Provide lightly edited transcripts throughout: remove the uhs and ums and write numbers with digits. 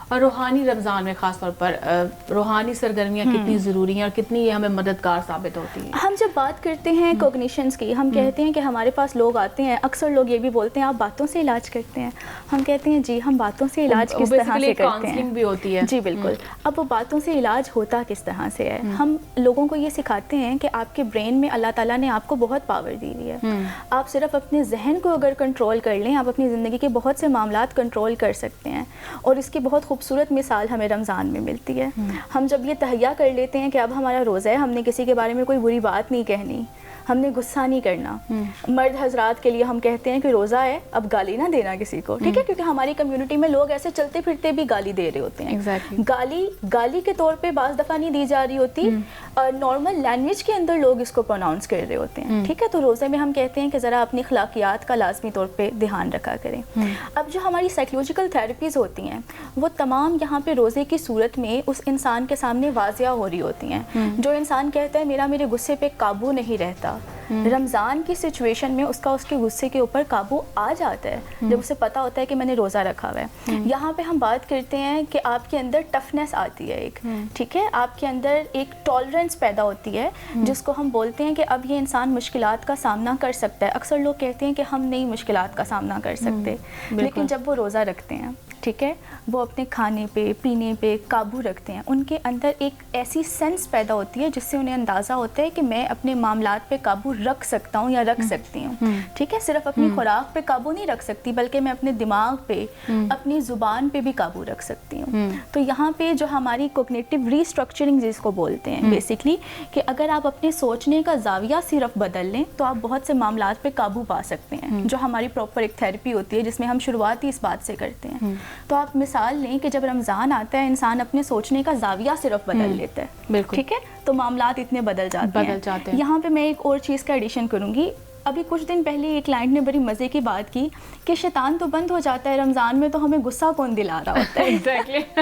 اور روحانی رمضان میں خاص طور پر روحانی سرگرمیاں کتنی ضروری ہیں اور کتنی یہ ہمیں مددگار ثابت ہوتی ہیں؟ ہم جب بات کرتے ہیں کوگنیشنز کی، ہم کہتے ہیں کہ ہمارے پاس لوگ آتے ہیں، اکثر لوگ یہ بھی بولتے ہیں آپ باتوں سے علاج کرتے ہیں. ہم کہتے ہیں جی ہم باتوں سے علاج کس طرح سے کرتے ہیں. بھی ہوتی ہے. جی بالکل. اب وہ باتوں سے علاج ہوتا کس طرح سے ہے؟ ہم لوگوں کو یہ سکھاتے ہیں کہ آپ کے برین میں اللہ تعالیٰ نے آپ کو بہت پاور دی ہوئی ہے. آپ صرف اپنے ذہن کو اگر کنٹرول کر لیں، آپ اپنی زندگی کے بہت سے معاملات کنٹرول کر سکتے ہیں. اور اس کی بہت خوبصورت مثال ہمیں رمضان میں ملتی ہے. ہم جب یہ تہیہ کر لیتے ہیں کہ اب ہمارا روزہ ہے، ہم نے کسی کے بارے میں کوئی بری بات نہیں کہنی، ہم نے غصہ نہیں کرنا. مرد حضرات کے لیے ہم کہتے ہیں کہ روزہ ہے، اب گالی نہ دینا کسی کو، ٹھیک ہے، کیونکہ ہماری کمیونٹی میں لوگ ایسے چلتے پھرتے بھی گالی دے رہے ہوتے ہیں. گالی کے طور پہ بعض دفعہ نہیں دی جا رہی ہوتی، نارمل لینگویج کے اندر لوگ اس کو پروناؤنس کر رہے ہوتے ہیں. ٹھیک ہے، تو روزے میں ہم کہتے ہیں کہ ذرا اپنی اخلاقیات کا لازمی طور پہ دھیان رکھا کریں. اب جو ہماری سائیکولوجیکل تھراپیز ہوتی ہیں وہ تمام یہاں پہ روزے کی صورت میں اس انسان کے سامنے واضح ہو رہی ہوتی ہیں. جو انسان کہتا ہے میرے غصے پہ قابو نہیں رہتا، رمضان کی سچویشن میں اس کے غصے کے اوپر قابو آ جاتا ہے جب اسے پتا ہوتا ہے کہ میں نے روزہ رکھا ہوا ہے. یہاں پہ ہم بات کرتے ہیں کہ آپ کے اندر ٹفنس آتی ہے ایک، ٹھیک ہے، آپ کے اندر ایک ٹالرنس پیدا ہوتی ہے جس کو ہم بولتے ہیں کہ اب یہ انسان مشکلات کا سامنا کر سکتا ہے. اکثر لوگ کہتے ہیں کہ ہم نہیں مشکلات کا سامنا کر سکتے، لیکن جب وہ روزہ رکھتے ہیں، ٹھیک ہے، وہ اپنے کھانے پہ پینے پہ قابو رکھتے ہیں، ان کے اندر ایک ایسی سینس پیدا ہوتی ہے جس سے انہیں اندازہ ہوتا ہے کہ میں اپنے معاملات پہ قابو رکھ سکتا ہوں یا رکھ سکتی ہوں. ٹھیک ہے، صرف اپنی خوراک پہ قابو نہیں رکھ سکتی بلکہ میں اپنے دماغ پہ، اپنی زبان پہ بھی قابو رکھ سکتی ہوں. تو یہاں پہ جو ہماری کوگنیٹو ری اسٹرکچرنگ جس کو بولتے ہیں بیسکلی، کہ اگر آپ اپنے سوچنے کا زاویہ صرف بدل لیں تو آپ بہت سے معاملات پہ قابو پا سکتے ہیں، جو ہماری پراپر ایک تھیراپی ہوتی ہے جس میں ہم شروعات ہی اس بات سے کرتے ہیں. تو آپ مثال لیں کہ جب رمضان آتا ہے انسان اپنے سوچنے کا زاویہ صرف بدل لیتا ہے، ٹھیک ہے، تو معاملات اتنے بدل جاتے ہیں. یہاں پہ میں ایک اور چیز کا ایڈیشن کروں گی. ابھی کچھ دن پہلے ایک کلائنٹ نے بڑی مزے کی بات کی کہ شیطان تو بند ہو جاتا ہے رمضان میں، تو ہمیں غصہ کون دلا رہا ہوتا ہے.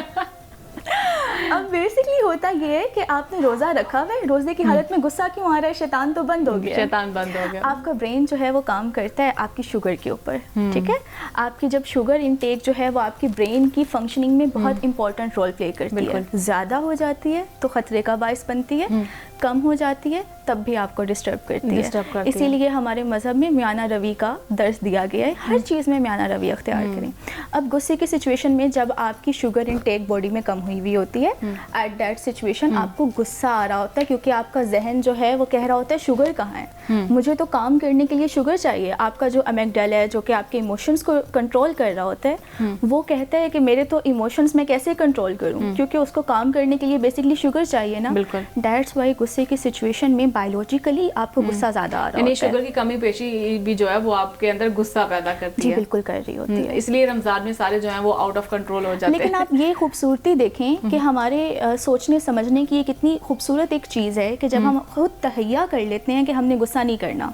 اب بیسکلی ہوتا یہ ہے کہ آپ نے روزہ رکھا ہوا ہے، روزے کی حالت میں غصہ کیوں آ رہا ہے؟ شیطان تو بند ہو گیا. شیطان بند ہو گیا. آپ کا برین جو ہے وہ کام کرتا ہے آپ کی شوگر کے اوپر، ٹھیک ہے. آپ کی جب شوگر انٹیک جو ہے وہ آپ کی برین کی فنکشننگ میں بہت امپورٹنٹ رول پلے کرتی ہے. زیادہ ہو جاتی ہے تو خطرے کا باعث بنتی ہے، کم ہو جاتی ہے تب بھی آپ کو ڈسٹرب کرتی ہے. اسی لیے ہمارے مذہب میں میانہ روی کا درس دیا گیا ہے، ہر چیز میں میانہ روی اختیار کریں. اب غصے کی سچویشن میں جب آپ کی شوگر انٹیک باڈی میں کم ہوئی ہوئی ہوتی ہے، ایٹ دیٹ سچویشن آپ کو غصہ آ رہا ہوتا ہے کیونکہ آپ کا ذہن جو ہے وہ کہہ رہا ہوتا ہے شوگر کہاں ہے، مجھے تو کام کرنے کے لیے شوگر چاہیے. آپ کا جو امیگڈیلا ہے جو کہ آپ کے ایموشنز کو کنٹرول کر رہا ہوتا ہے، وہ کہتا ہے کہ میرے تو ایموشنز میں کیسے کنٹرول کروں، کیونکہ اس کو کام کرنے کے لیے بیسکلی شوگر چاہیے نا. دیٹس وائی غصے کی سچویشن میں بایولوجیکلی آپ کو غصہ زیادہ آ رہا ہے. یعنی شوگر کی کمی پیشی بھی جو ہے وہ آپ کے اندر غصہ پیدا کرتی ہے. جی بالکل کر رہی ہوتی ہے. اس لیے رمضان میں سارے جو ہیں وہ آؤٹ آف کنٹرول ہو جاتے ہیں. لیکن آپ یہ خوبصورتی دیکھیں کہ ہمارے سوچنے سمجھنے کی یہ کتنی خوبصورت ایک چیز ہے کہ جب ہم خود تہیہ کر لیتے ہیں کہ ہم نے غصہ نہیں کرنا،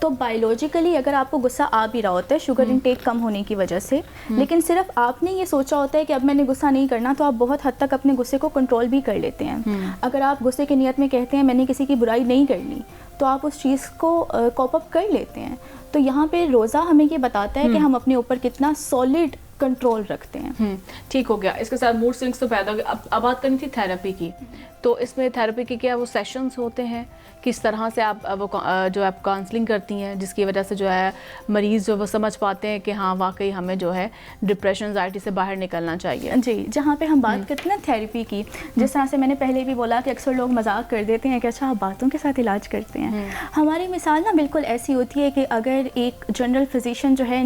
تو بایولوجیکلی اگر آپ کو غصہ آ بھی رہا ہوتا ہے شوگر انٹیک کم ہونے کی وجہ سے، لیکن صرف آپ نے یہ سوچا ہوتا ہے کہ اب میں نے غصہ نہیں کرنا، تو آپ بہت حد تک اپنے غصے کو کنٹرول بھی کر لیتے ہیں. اگر آپ غصے کی نیت میں کہتے ہیں میں نے کسی کی برائی نہیں کرنی، تو آپ اس چیز کو کوپ اپ کر لیتے ہیں. تو یہاں پہ روزہ ہمیں یہ بتاتا ہے کہ ہم اپنے اوپر کتنا سالڈ کنٹرول رکھتے ہیں. ٹھیک ہو گیا. اس کے ساتھ موڈ سوئنگس تو پیدا ہو گیا. اب بات کرنی تھی تھراپی کی، تو اس میں تھراپی کے کیا وہ سیشنز ہوتے ہیں، کس طرح سے آپ وہ جو آپ کاؤنسلنگ کرتی ہیں جس کی وجہ سے جو ہے مریض جو وہ سمجھ پاتے ہیں کہ ہاں واقعی ہمیں جو ہے ڈپریشن انزائٹی سے باہر نکلنا چاہیے. جی، جہاں پہ ہم بات کرتے ہیں نا تھراپی کی، جس طرح سے میں نے پہلے بھی بولا کہ اکثر لوگ مذاق کر دیتے ہیں کہ اچھا آپ باتوں کے ساتھ علاج کرتے ہیں. ہماری مثال نا بالکل ایسی ہوتی ہے کہ اگر ایک جنرل فزیشین جو ہے